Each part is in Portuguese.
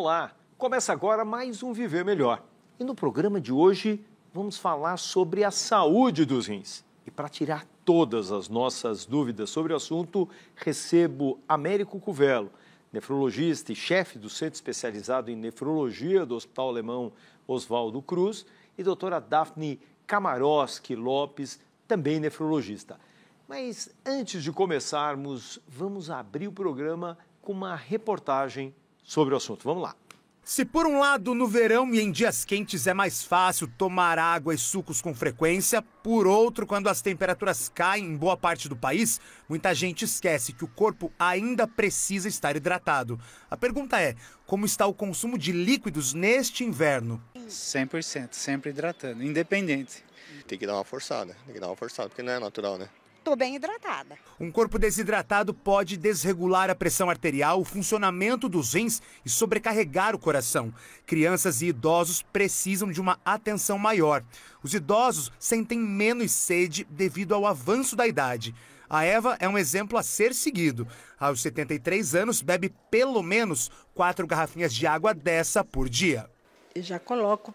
Olá, começa agora mais um Viver Melhor. E no programa de hoje vamos falar sobre a saúde dos rins. E para tirar todas as nossas dúvidas sobre o assunto, recebo Américo Cuvelo, nefrologista e chefe do Centro Especializado em Nefrologia do Hospital Alemão Oswaldo Cruz, e doutora Daphne Kamarowski Lopes, também nefrologista. Mas antes de começarmos, vamos abrir o programa com uma reportagem sobre o assunto. Vamos lá. Se por um lado no verão e em dias quentes é mais fácil tomar água e sucos com frequência, por outro, quando as temperaturas caem em boa parte do país, muita gente esquece que o corpo ainda precisa estar hidratado. A pergunta é, como está o consumo de líquidos neste inverno? 100%, sempre hidratando, independente. Tem que dar uma forçada, porque não é natural, né? Estou bem hidratada. Um corpo desidratado pode desregular a pressão arterial, o funcionamento dos rins e sobrecarregar o coração. Crianças e idosos precisam de uma atenção maior. Os idosos sentem menos sede devido ao avanço da idade. A Eva é um exemplo a ser seguido. Aos 73 anos, bebe pelo menos 4 garrafinhas de água dessa por dia. Eu já coloco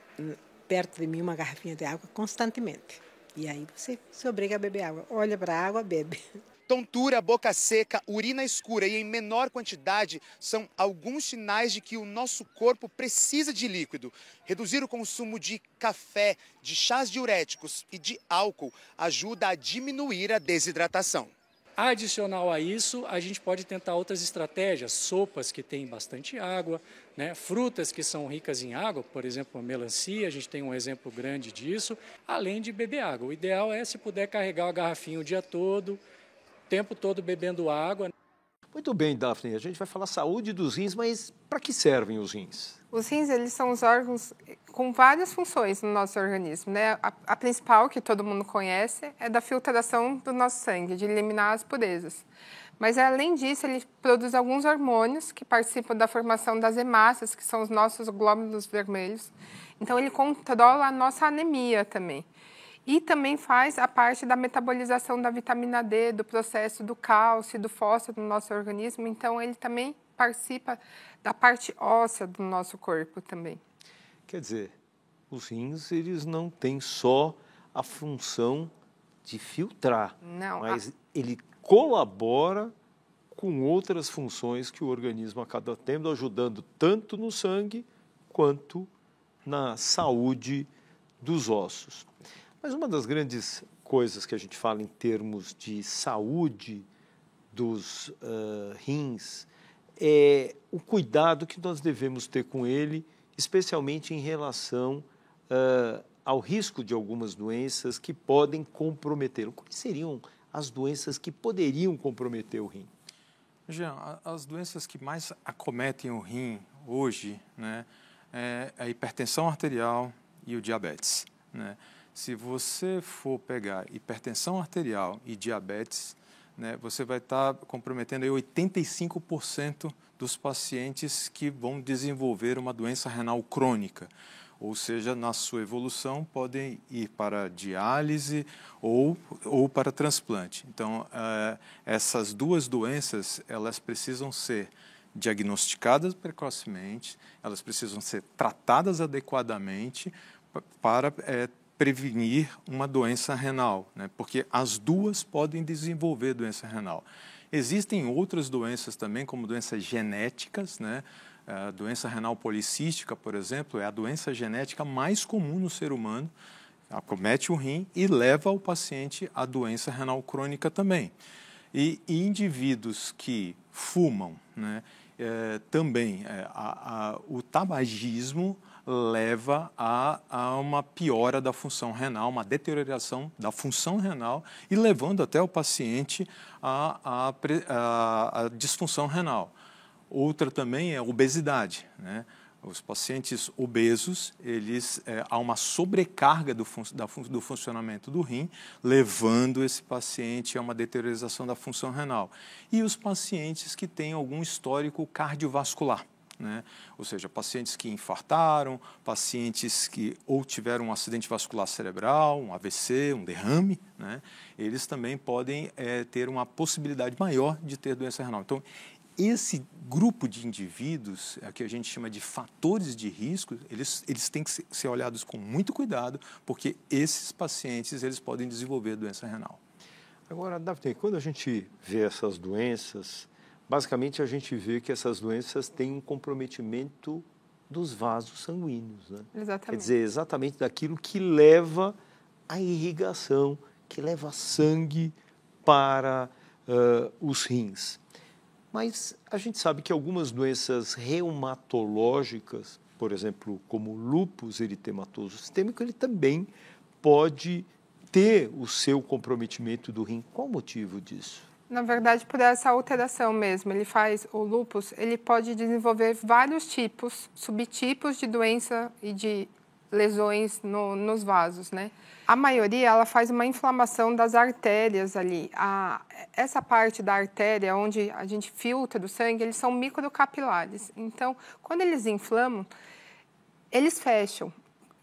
perto de mim uma garrafinha de água constantemente. E aí você se obriga a beber água. Olha para a água, bebe. Tontura, boca seca, urina escura e em menor quantidade são alguns sinais de que o nosso corpo precisa de líquido. Reduzir o consumo de café, de chás diuréticos e de álcool ajuda a diminuir a desidratação. Adicional a isso, a gente pode tentar outras estratégias, sopas que têm bastante água, né? Frutas que são ricas em água, por exemplo, a melancia, a gente tem um exemplo grande disso, além de beber água. O ideal é, se puder, carregar a garrafinha o dia todo, o tempo todo bebendo água. Muito bem, Daphne, a gente vai falar saúde dos rins, mas para que servem os rins? Os rins, eles são os órgãos com várias funções no nosso organismo, né? A principal, que todo mundo conhece, é da filtração do nosso sangue, de eliminar as impurezas. Mas, além disso, ele produz alguns hormônios que participam da formação das hemácias, que são os nossos glóbulos vermelhos. Então, ele controla a nossa anemia também. E também faz a parte da metabolização da vitamina D, do processo do cálcio e do fósforo no nosso organismo. Então, ele também participa da parte óssea do nosso corpo também. Quer dizer, os rins, eles não têm só a função de filtrar, mas ele colabora com outras funções que o organismo acaba tendo, ajudando tanto no sangue quanto na saúde dos ossos. Mas uma das grandes coisas que a gente fala em termos de saúde dos rins é o cuidado que nós devemos ter com ele, especialmente em relação ao risco de algumas doenças que podem comprometê-lo. Quais seriam as doenças que poderiam comprometer o rim? Jean, as doenças que mais acometem o rim hoje, né, é a hipertensão arterial e o diabetes, né? Se você for pegar hipertensão arterial e diabetes, né, você vai estar comprometendo aí 85% dos pacientes que vão desenvolver uma doença renal crônica. Ou seja, na sua evolução, podem ir para diálise ou para transplante. Então, essas duas doenças, elas precisam ser diagnosticadas precocemente, elas precisam ser tratadas adequadamente para prevenir uma doença renal, né? Porque as duas podem desenvolver doença renal. Existem outras doenças também, como doenças genéticas, né? A doença renal policística, por exemplo, é a doença genética mais comum no ser humano, acomete o rim e leva o paciente à doença renal crônica também. E indivíduos que fumam, né? Também o tabagismo leva a uma piora da função renal, uma deterioração da função renal e levando até o paciente a disfunção renal. Outra também é a obesidade, né? Os pacientes obesos, há uma sobrecarga do funcionamento do rim, levando esse paciente a uma deterioração da função renal. E os pacientes que têm algum histórico cardiovascular, né? Ou seja, pacientes que infartaram, pacientes que ou tiveram um acidente vascular cerebral, um AVC, um derrame, né? Eles também podem ter uma possibilidade maior de ter doença renal. Então, esse grupo de indivíduos, que a gente chama de fatores de risco, eles têm que ser olhados com muito cuidado, porque esses pacientes eles podem desenvolver doença renal. Agora, Daphne, quando a gente vê essas doenças, basicamente a gente vê que essas doenças têm um comprometimento dos vasos sanguíneos, né? Exatamente. Quer dizer, exatamente daquilo que leva à irrigação, que leva sangue para os rins. Mas a gente sabe que algumas doenças reumatológicas, por exemplo, como o lúpus eritematoso sistêmico, ele também pode ter o seu comprometimento do rim. Qual o motivo disso? Na verdade, por essa alteração mesmo, o lúpus, ele pode desenvolver vários tipos, subtipos de doença e de lesões nos vasos, né? A maioria, ela faz uma inflamação das artérias ali. Essa parte da artéria, onde a gente filtra do sangue, eles são microcapilares. Então, quando eles inflamam, eles fecham.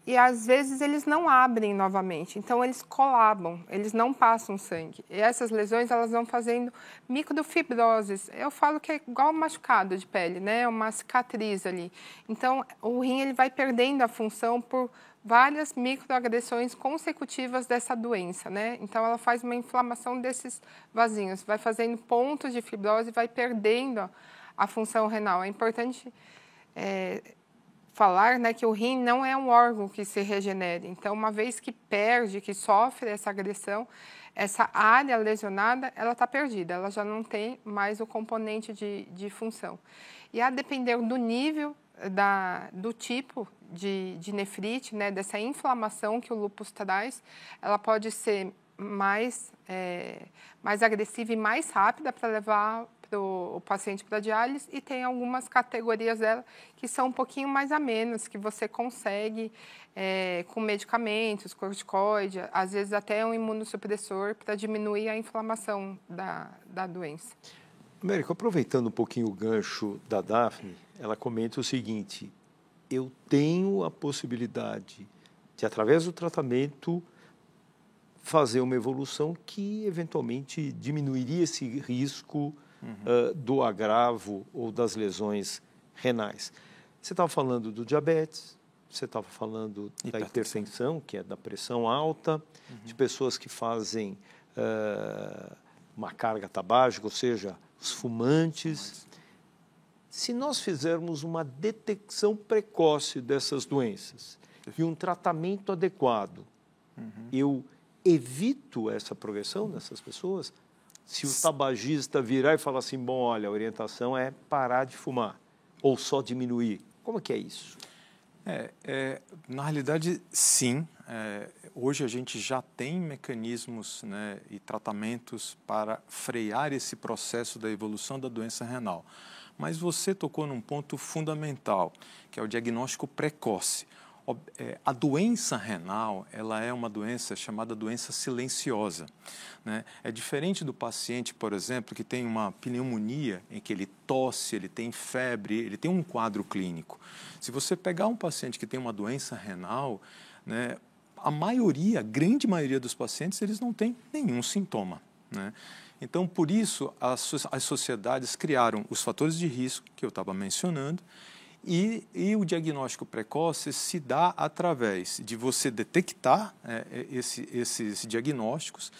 E, às vezes, eles não abrem novamente. Então, eles colabam, eles não passam sangue. E essas lesões, elas vão fazendo microfibroses. Eu falo que é igual um machucado de pele, né? Uma cicatriz ali. Então, o rim ele vai perdendo a função por várias microagressões consecutivas dessa doença, né? Então, ela faz uma inflamação desses vasinhos, vai fazendo pontos de fibrose e vai perdendo a função renal. É importante falar, né, que o rim não é um órgão que se regenere. Então, uma vez que perde, que sofre essa agressão, essa área lesionada, ela está perdida, ela já não tem mais o componente de função. E a depender do nível, do tipo de nefrite, né, dessa inflamação que o lúpus traz, ela pode ser mais agressiva e mais rápida para levar o paciente para diálise, e tem algumas categorias dela que são um pouquinho mais amenas, que você consegue com medicamentos, corticoide, às vezes até um imunossupressor para diminuir a inflamação da doença. Américo, aproveitando um pouquinho o gancho da Daphne, ela comenta o seguinte: eu tenho a possibilidade de, através do tratamento, fazer uma evolução que eventualmente diminuiria esse risco do agravo ou das lesões renais. Você estava falando do diabetes, você estava falando da hipertensão, que é da pressão alta, de pessoas que fazem uma carga tabágica, ou seja, os fumantes. Se nós fizermos uma detecção precoce dessas doenças e um tratamento adequado, eu evito essa progressão dessas pessoas? Se o tabagista virar e falar assim, bom, olha, a orientação é parar de fumar ou só diminuir, como é que é isso? Na realidade, sim. Hoje a gente já tem mecanismos, né, e tratamentos para frear esse processo da evolução da doença renal. Mas você tocou num ponto fundamental, que é o diagnóstico precoce. A doença renal, ela é uma doença chamada doença silenciosa, né? É diferente do paciente, por exemplo, que tem uma pneumonia, em que ele tosse, ele tem febre, ele tem um quadro clínico. Se você pegar um paciente que tem uma doença renal, né, a grande maioria dos pacientes, eles não têm nenhum sintoma, né? Então, por isso, as sociedades criaram os fatores de risco, que eu estava mencionando, e o diagnóstico precoce se dá através de você detectar esses diagnósticos,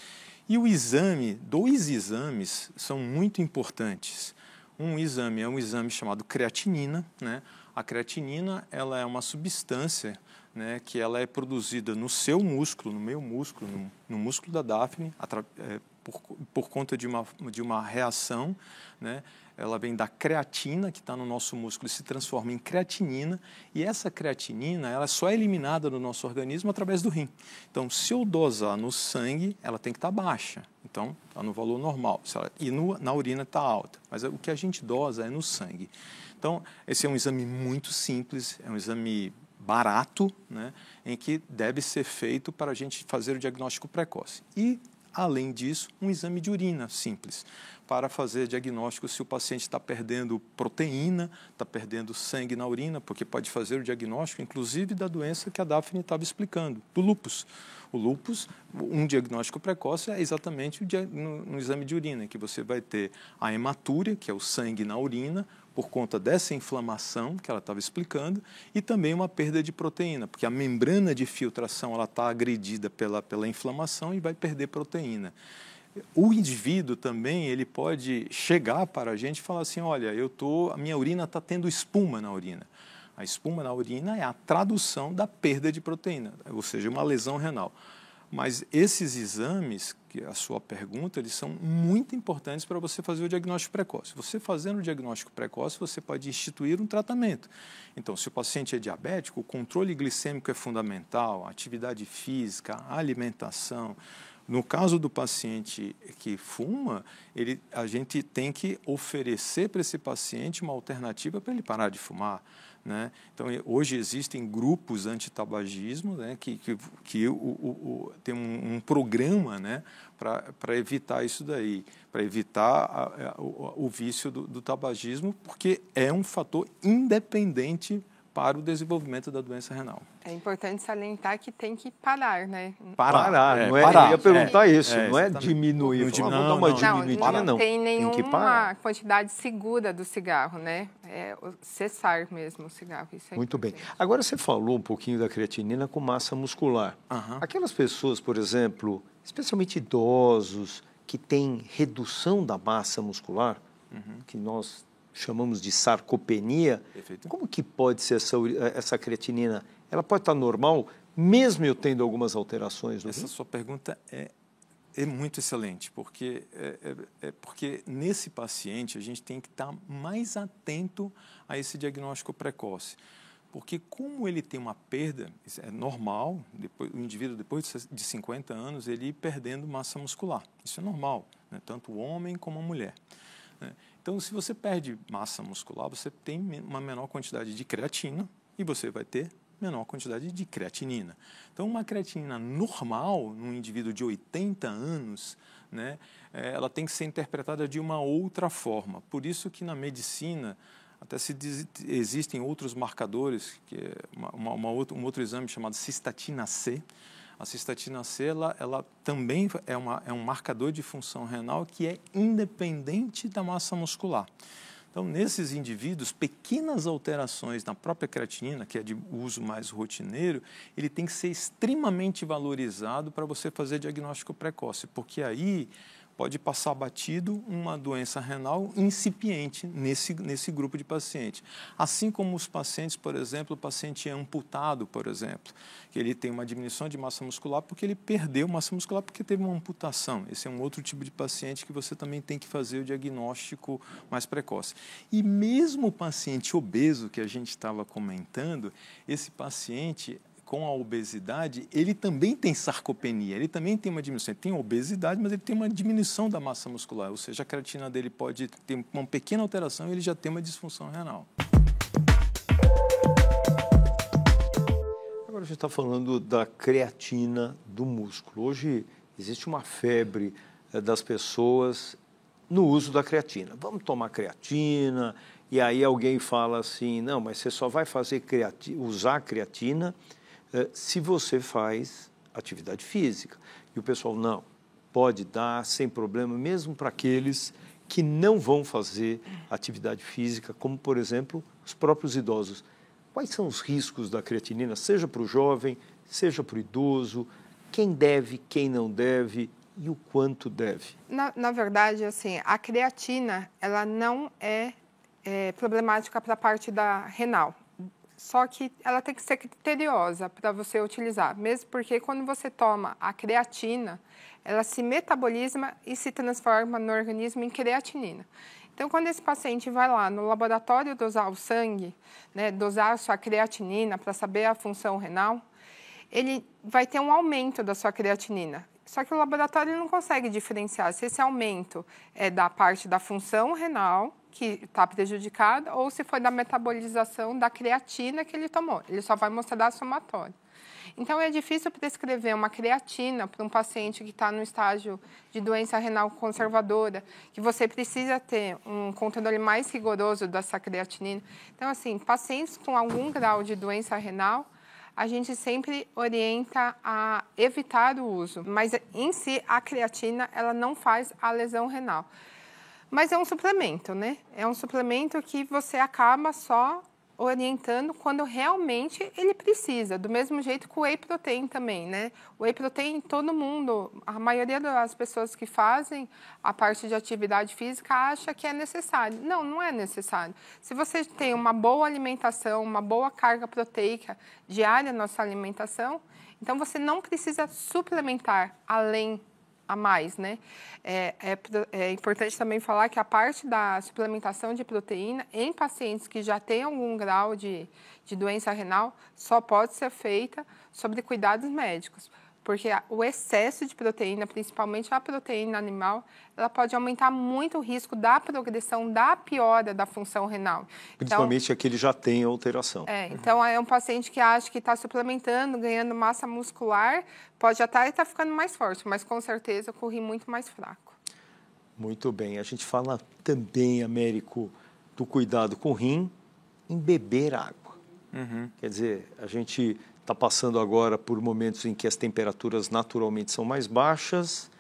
e o exame, 2 exames são muito importantes. Um exame é um exame chamado creatinina, né? A creatinina, ela é uma substância, né, que ela é produzida no seu músculo, no meu músculo, no músculo da Daphne, por conta de uma reação, né? Ela vem da creatina, que está no nosso músculo, e se transforma em creatinina, e essa creatinina ela só é eliminada do nosso organismo através do rim. Então, se eu dosar no sangue, ela tem que estar baixa, então está no valor normal, e na urina está alta, mas o que a gente dosa é no sangue. Então, esse é um exame muito simples, é um exame barato, né, em que deve ser feito para a gente fazer o diagnóstico precoce. E além disso, um exame de urina simples, para fazer diagnóstico se o paciente está perdendo proteína, está perdendo sangue na urina, porque pode fazer o diagnóstico, inclusive, da doença que a Daphne estava explicando, do lúpus. O lúpus, um diagnóstico precoce é exatamente no exame de urina, que você vai ter a hematúria, que é o sangue na urina, por conta dessa inflamação que ela estava explicando, e também uma perda de proteína, porque a membrana de filtração está agredida pela inflamação e vai perder proteína. O indivíduo também ele pode chegar para a gente e falar assim, olha, a minha urina está tendo espuma na urina. A espuma na urina é a tradução da perda de proteína, ou seja, uma lesão renal. Mas esses exames, que é a sua pergunta, eles são muito importantes para você fazer o diagnóstico precoce. Você fazendo o diagnóstico precoce, você pode instituir um tratamento. Então, se o paciente é diabético, o controle glicêmico é fundamental, a atividade física, a alimentação. No caso do paciente que fuma, a gente tem que oferecer para esse paciente uma alternativa para ele parar de fumar, né? Então, hoje existem grupos antitabagismo, né, que tem um programa, né, para evitar isso daí, para evitar o vício do tabagismo, porque é um fator independente para o desenvolvimento da doença renal. É importante salientar que tem que parar, né? Parar, não é? Parar. Eu ia perguntar isso, não é exatamente. diminuir. Não, Vamos dar uma diminuidinha, não tem nenhuma que quantidade segura do cigarro, né? É cessar mesmo o cigarro. Isso é muito importante. bem. Agora, você falou um pouquinho da creatinina com massa muscular. Aquelas pessoas, por exemplo, especialmente idosos, que têm redução da massa muscular, que nós chamamos de sarcopenia, Perfeito. Como que pode ser essa creatinina? Ela pode estar normal, mesmo eu tendo algumas alterações? Essa sua pergunta é muito excelente, porque nesse paciente a gente tem que estar mais atento a esse diagnóstico precoce. Porque como ele tem uma perda, é normal, o indivíduo depois de 50 anos, ele ir perdendo massa muscular. Isso é normal, né? Tanto o homem como a mulher, né? Então, se você perde massa muscular, você tem uma menor quantidade de creatina e você vai ter menor quantidade de creatinina. Então, uma creatinina normal, num indivíduo de 80 anos, né, ela tem que ser interpretada de uma outra forma. Por isso que na medicina, até existem outros marcadores, que é um outro exame chamado cistatina C. A cistatina C, ela também é um marcador de função renal que é independente da massa muscular. Então, nesses indivíduos, pequenas alterações na própria creatinina, que é de uso mais rotineiro, ele tem que ser extremamente valorizado para você fazer diagnóstico precoce, porque aí pode passar batido uma doença renal incipiente nesse grupo de pacientes. Assim como os pacientes, por exemplo, o paciente amputado, por exemplo, que ele tem uma diminuição de massa muscular porque ele perdeu massa muscular porque teve uma amputação. Esse é um outro tipo de paciente que você também tem que fazer o diagnóstico mais precoce. E mesmo o paciente obeso que a gente estava comentando, esse paciente com a obesidade, ele também tem sarcopenia, ele também tem uma diminuição. Ele tem obesidade, mas ele tem uma diminuição da massa muscular, ou seja, a creatina dele pode ter uma pequena alteração e ele já tem uma disfunção renal. Agora a gente está falando da creatina do músculo. Hoje existe uma febre das pessoas no uso da creatina. Vamos tomar creatina, e aí alguém fala assim, não, mas você só vai fazer usar creatina se você faz atividade física. E o pessoal, não, pode dar sem problema, mesmo para aqueles que não vão fazer atividade física, como, por exemplo, os próprios idosos. Quais são os riscos da creatinina, seja para o jovem, seja para o idoso, quem deve, quem não deve e o quanto deve? Na verdade, assim, a creatina, ela não é problemática para a parte da renal. Só que ela tem que ser criteriosa para você utilizar, mesmo porque quando você toma a creatina, ela se metaboliza e se transforma no organismo em creatinina. Então, quando esse paciente vai lá no laboratório dosar o sangue, né, dosar a sua creatinina para saber a função renal, ele vai ter um aumento da sua creatinina. Só que o laboratório não consegue diferenciar se esse aumento é da parte da função renal, que está prejudicada, ou se foi da metabolização da creatina que ele tomou. Ele só vai mostrar a somatória. Então, é difícil prescrever uma creatina para um paciente que está no estágio de doença renal conservadora, que você precisa ter um controle mais rigoroso dessa creatinina. Então, assim, pacientes com algum grau de doença renal, a gente sempre orienta a evitar o uso. Mas, em si, a creatina, ela não faz a lesão renal. Mas é um suplemento, né? É um suplemento que você acaba só orientando quando realmente ele precisa, do mesmo jeito que o whey protein também, né? O whey protein, todo mundo, a maioria das pessoas que fazem a parte de atividade física acha que é necessário. Não, não é necessário. Se você tem uma boa alimentação, uma boa carga proteica diária na sua alimentação, então você não precisa suplementar além a mais, né? É importante também falar que a parte da suplementação de proteína em pacientes que já têm algum grau de doença renal só pode ser feita sobre cuidados médicos, porque o excesso de proteína, principalmente a proteína animal, ela pode aumentar muito o risco da progressão, da piora da função renal. Principalmente aquele já tem alteração. Então, é um paciente que acha que está suplementando, ganhando massa muscular, pode até estar ficando mais forte, mas com certeza corre muito mais fraco. Muito bem. A gente fala também, Américo, do cuidado com o rim em beber água. Quer dizer, a gente está passando agora por momentos em que as temperaturas naturalmente são mais baixas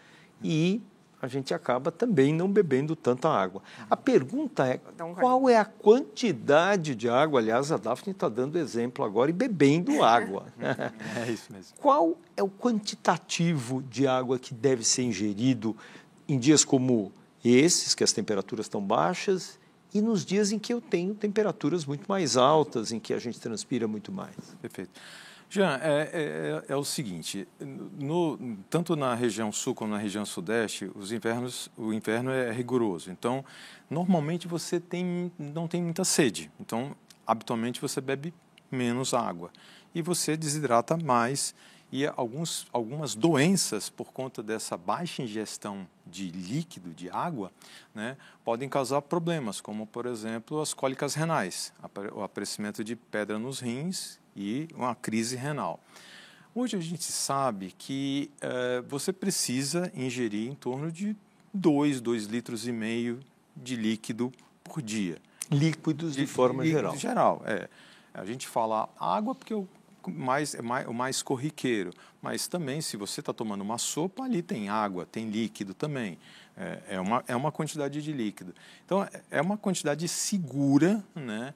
e a gente acaba também não bebendo tanta água. A pergunta é, qual é a quantidade de água? Aliás, a Daphne está dando exemplo agora e bebendo água. É isso mesmo. Qual é o quantitativo de água que deve ser ingerido em dias como esses, que as temperaturas estão baixas, e nos dias em que eu tenho temperaturas muito mais altas, em que a gente transpira muito mais? Perfeito. Jean, é o seguinte, tanto na região sul como na região sudeste, o inverno é rigoroso. Então, normalmente você não tem muita sede. Então, habitualmente você bebe menos água. E você desidrata mais. E algumas doenças, por conta dessa baixa ingestão de líquido, de água, né, podem causar problemas, como, por exemplo, as cólicas renais, o aparecimento de pedra nos rins e uma crise renal. Hoje a gente sabe que você precisa ingerir em torno de 2,5 litros de líquido por dia. Líquidos de forma geral. Geral, A gente fala água porque o mais corriqueiro, mas também se você está tomando uma sopa, ali tem água, tem líquido também, é uma quantidade de líquido. Então, é uma quantidade segura, né,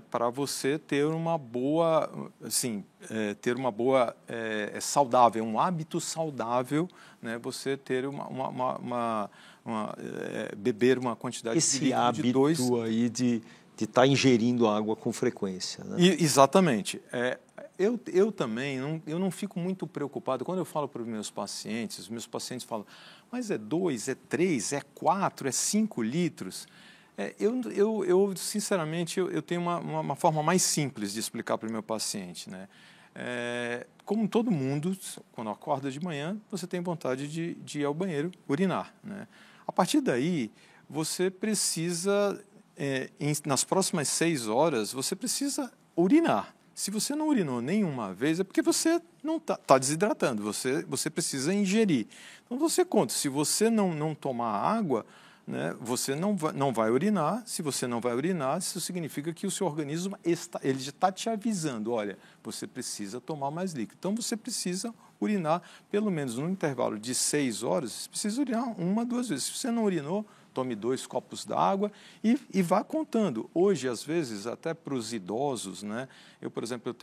para você ter uma boa, assim, saudável, um hábito saudável, né, você ter beber uma quantidade de líquido de 2... Esse hábito aí de estar ingerindo água com frequência, né? Exatamente. Eu também não fico muito preocupado. Quando eu falo para os meus pacientes falam, mas é 2, é 3, é 4, é 5 litros? Eu sinceramente, eu tenho uma forma mais simples de explicar para o meu paciente, né? Como todo mundo, quando acorda de manhã, você tem vontade de ir ao banheiro urinar, né? A partir daí, você precisa... nas próximas 6 horas, você precisa urinar. Se você não urinou nenhuma vez, é porque você não está desidratando, você precisa ingerir. Então, você conta, se você não tomar água, né, você não vai urinar. Se você não vai urinar, isso significa que o seu organismo ele já está te avisando, olha, você precisa tomar mais líquido. Então, você precisa urinar, pelo menos no intervalo de 6 horas, você precisa urinar 1, 2 vezes. Se você não urinou, tome 2 copos d'água e vá contando. Hoje, às vezes, até para os idosos, né? Eu, por exemplo,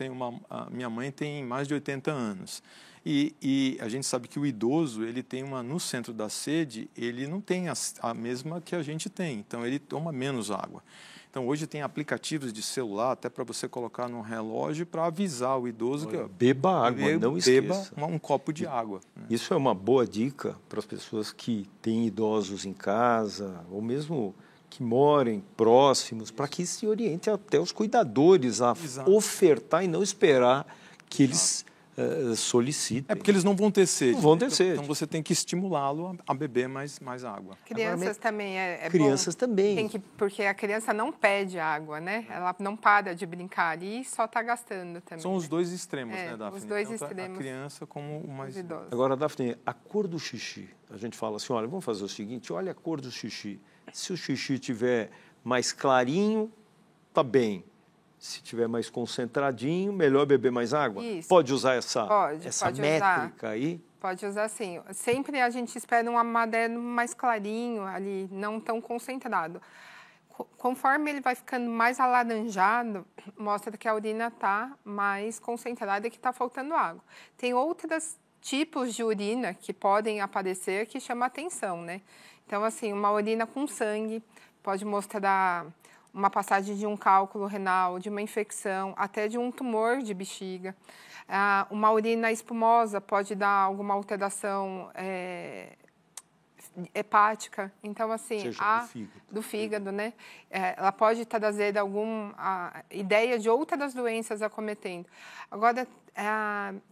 minha mãe tem mais de 80 anos. E a gente sabe que o idoso, ele tem no centro da sede, ele não tem a mesma que a gente tem. Então, ele toma menos água. Então, hoje tem aplicativos de celular, até para você colocar no relógio para avisar o idoso que... Beba água, não esqueça. Beba um copo de água. Né? Isso é uma boa dica para as pessoas que têm idosos em casa, ou mesmo que morem próximos, para que se oriente até os cuidadores a ofertar e não esperar que eles solicitem. É porque eles não vão ter sede. Não vão ter sede. Então você tem que estimulá-lo a beber mais água. Crianças também crianças bom. também. Porque a criança não pede água, né? Ela não para de brincar ali e só está gastando também. São os dois extremos, né, Daphne? Os dois Tanto extremos. A criança como o mais idoso. Agora, Daphne, a cor do xixi. A gente fala assim, olha, vamos fazer o seguinte, olha a cor do xixi. Se o xixi tiver mais clarinho, tá bem. Se tiver mais concentradinho, melhor beber mais água? Isso. Pode usar essa pode métrica usar. aí? Pode usar sim. Sempre a gente espera um amarelo mais clarinho ali, não tão concentrado. Conforme ele vai ficando mais alaranjado, mostra que a urina está mais concentrada e que está faltando água. Tem outros tipos de urina que podem aparecer que chamam atenção, né? Então, assim, uma urina com sangue pode mostrar uma passagem de um cálculo renal, de uma infecção, até de um tumor de bexiga. Uma urina espumosa pode dar alguma alteração hepática. Então, assim, do fígado, né? Ela pode trazer ideia de outras doenças acometendo. Agora,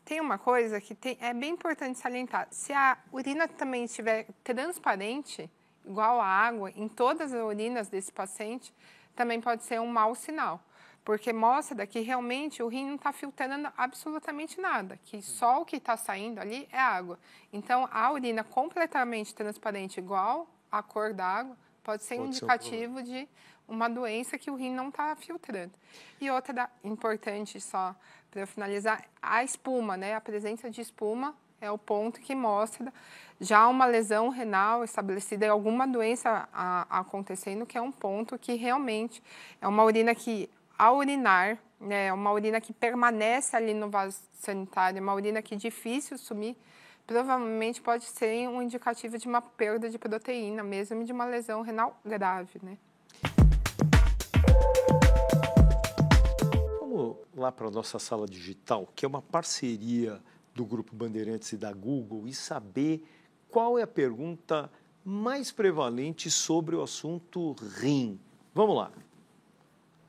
tem uma coisa que é bem importante salientar. Se a urina também estiver transparente, igual a água, em todas as urinas desse paciente, também pode ser um mau sinal, porque mostra que realmente o rim não está filtrando absolutamente nada, que só o que está saindo ali é água. Então, a urina completamente transparente, igual a cor da água, pode ser um indicativo de uma doença que o rim não está filtrando. E outra importante, só para finalizar, a espuma, né? A presença de espuma é o ponto que mostra já uma lesão renal estabelecida e alguma doença acontecendo, que é um ponto que realmente é uma urina que, ao urinar, né, é uma urina que permanece ali no vaso sanitário, é uma urina que é difícil sumir, provavelmente pode ser um indicativo de uma perda de proteína, mesmo de uma lesão renal grave, né? Vamos lá para a nossa sala digital, que é uma parceria do Grupo Bandeirantes e da Google, e saber qual é a pergunta mais prevalente sobre o assunto rim. Vamos lá.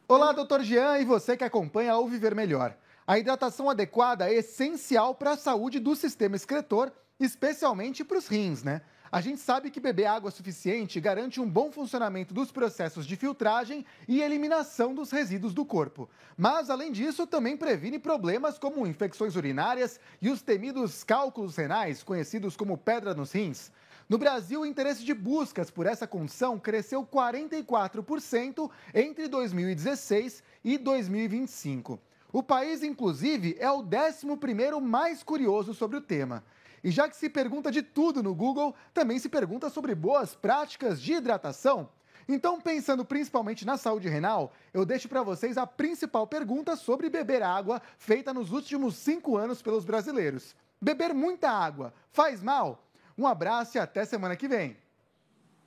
Olá, Dr. Jean e você que acompanha o Viver Melhor. A hidratação adequada é essencial para a saúde do sistema excretor, especialmente para os rins, né? A gente sabe que beber água suficiente garante um bom funcionamento dos processos de filtragem e eliminação dos resíduos do corpo. Mas, além disso, também previne problemas como infecções urinárias e os temidos cálculos renais, conhecidos como pedra nos rins. No Brasil, o interesse de buscas por essa condição cresceu 44% entre 2016 e 2025. O país, inclusive, é o 11º mais curioso sobre o tema. E já que se pergunta de tudo no Google, também se pergunta sobre boas práticas de hidratação. Então, pensando principalmente na saúde renal, eu deixo para vocês a principal pergunta sobre beber água, feita nos últimos 5 anos pelos brasileiros. Beber muita água faz mal? Um abraço e até semana que vem.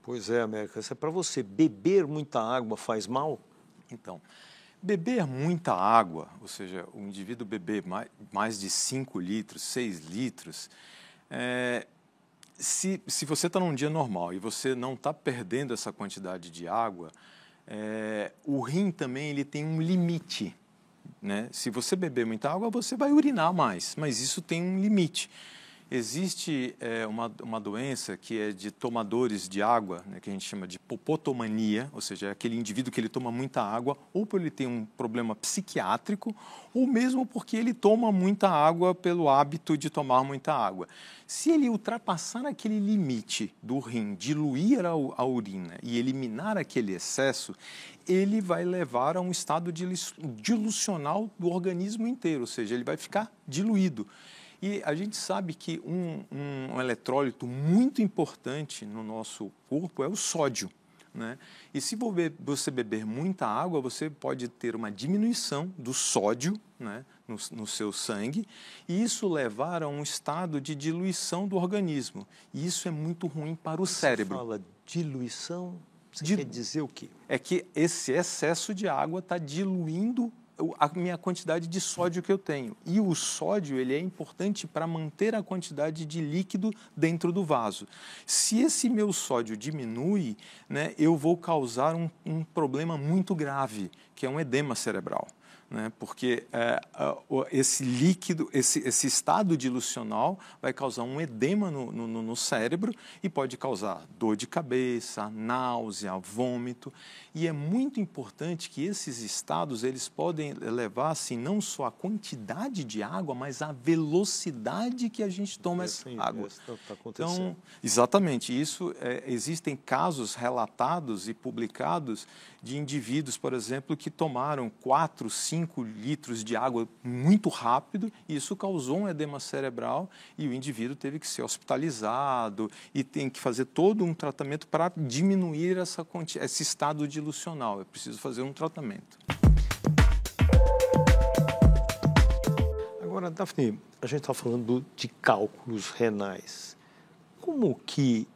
Pois é, América, isso é para você. Beber muita água faz mal? Então, beber muita água, ou seja, o indivíduo beber mais de 5 litros, 6 litros... Se você está num dia normal e você não está perdendo essa quantidade de água, o rim também ele tem um limite, né? Se você beber muita água, você vai urinar mais, mas isso tem um limite. Existe uma doença que é de tomadores de água, né, que a gente chama de hipopotomania, ou seja, é aquele indivíduo que ele toma muita água, ou por ele ter um problema psiquiátrico, ou mesmo porque ele toma muita água pelo hábito de tomar muita água. Se ele ultrapassar aquele limite do rim, diluir a urina e eliminar aquele excesso, ele vai levar a um estado dilucional do organismo inteiro, ou seja, ele vai ficar diluído. E a gente sabe que um eletrólito muito importante no nosso corpo é o sódio, né? E se você beber muita água, você pode ter uma diminuição do sódio, né, no seu sangue, e isso levar a um estado de diluição do organismo. E isso é muito ruim para o cérebro. Você fala diluição, você quer dizer o quê? É que esse excesso de água está diluindo a minha quantidade de sódio que eu tenho. E o sódio ele é importante para manter a quantidade de líquido dentro do vaso. Se esse meu sódio diminui, né, eu vou causar um problema muito grave, que é um edema cerebral. né? Porque esse líquido, esse estado dilucional vai causar um edema no cérebro e pode causar dor de cabeça, náusea, vômito. E é muito importante que esses estados eles podem levar assim, não só a quantidade de água, mas a velocidade que a gente toma essa água. Então, exatamente, isso existem casos relatados e publicados de indivíduos, por exemplo, que tomaram 4, 5 litros de água muito rápido, e isso causou um edema cerebral e o indivíduo teve que ser hospitalizado e tem que fazer todo um tratamento para diminuir esse estado dilucional. É preciso fazer um tratamento. Agora, Daphne, a gente está falando de cálculos renais. Como que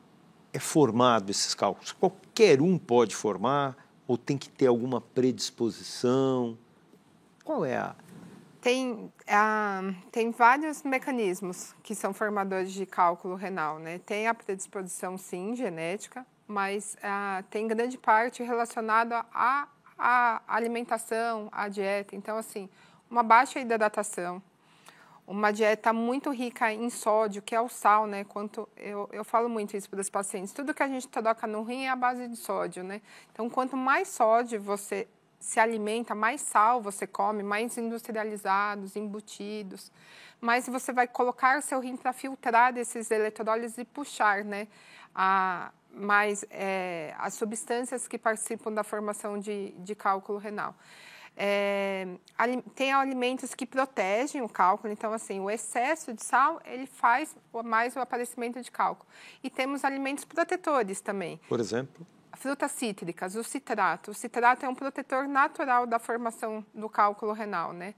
é formado esses cálculos? Qualquer um pode formar ou tem que ter alguma predisposição? Qual é a... Tem vários mecanismos que são formadores de cálculo renal, né? Tem a predisposição, sim, genética, mas tem grande parte relacionada à alimentação, à dieta. Então, assim, uma baixa hidratação, uma dieta muito rica em sódio, que é o sal, né? Eu falo muito isso para os pacientes. Tudo que a gente troca no rim é a base de sódio, né? Então, quanto mais sódio você se alimenta, mais sal você come, mais industrializados, embutidos, mais você vai colocar o seu rim para filtrar esses eletrólitos e puxar, né? As substâncias que participam da formação de cálculo renal. Tem alimentos que protegem o cálculo, então assim, o excesso de sal ele faz mais o aparecimento de cálculo. E temos alimentos protetores também. Por exemplo? Frutas cítricas, o citrato. O citrato é um protetor natural da formação do cálculo renal, né?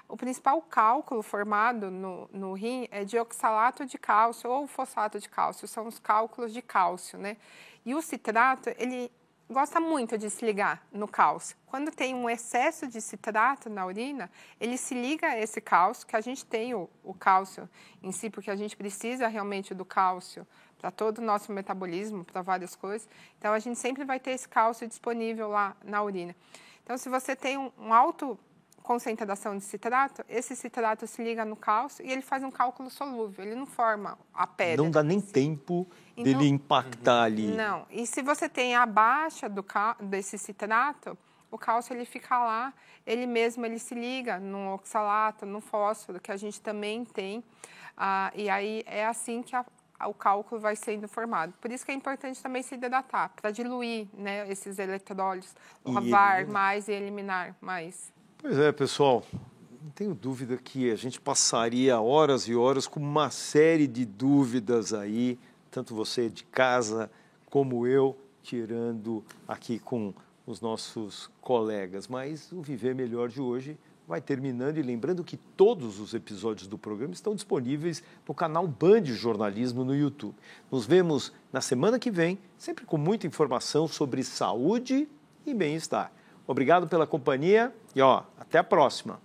O principal cálculo formado no rim é de oxalato de cálcio ou fosfato de cálcio, são os cálculos de cálcio, né? E o citrato, ele gosta muito de se ligar no cálcio. Quando tem um excesso de citrato na urina, ele se liga a esse cálcio, que a gente tem o cálcio em si, porque a gente precisa realmente do cálcio para todo o nosso metabolismo, para várias coisas. Então, a gente sempre vai ter esse cálcio disponível lá na urina. Então, se você tem um alto concentração de citrato, esse citrato se liga no cálcio e ele faz um cálculo solúvel, ele não forma a pedra. Não dá nem tempo dele impactar ali. Não, e se você tem a baixa desse citrato, o cálcio ele fica lá, ele se liga no oxalato, no fósforo, que a gente também tem, e aí é assim que o cálculo vai sendo formado. Por isso que é importante também se hidratar, para diluir, né, esses eletrólitos, lavar mais e eliminar mais. Pois é, pessoal, não tenho dúvida que a gente passaria horas e horas com uma série de dúvidas aí, tanto você de casa como eu, tirando aqui com os nossos colegas. Mas o Viver Melhor de hoje vai terminando e lembrando que todos os episódios do programa estão disponíveis no canal Band Jornalismo no YouTube. Nos vemos na semana que vem, sempre com muita informação sobre saúde e bem-estar. Obrigado pela companhia e até a próxima.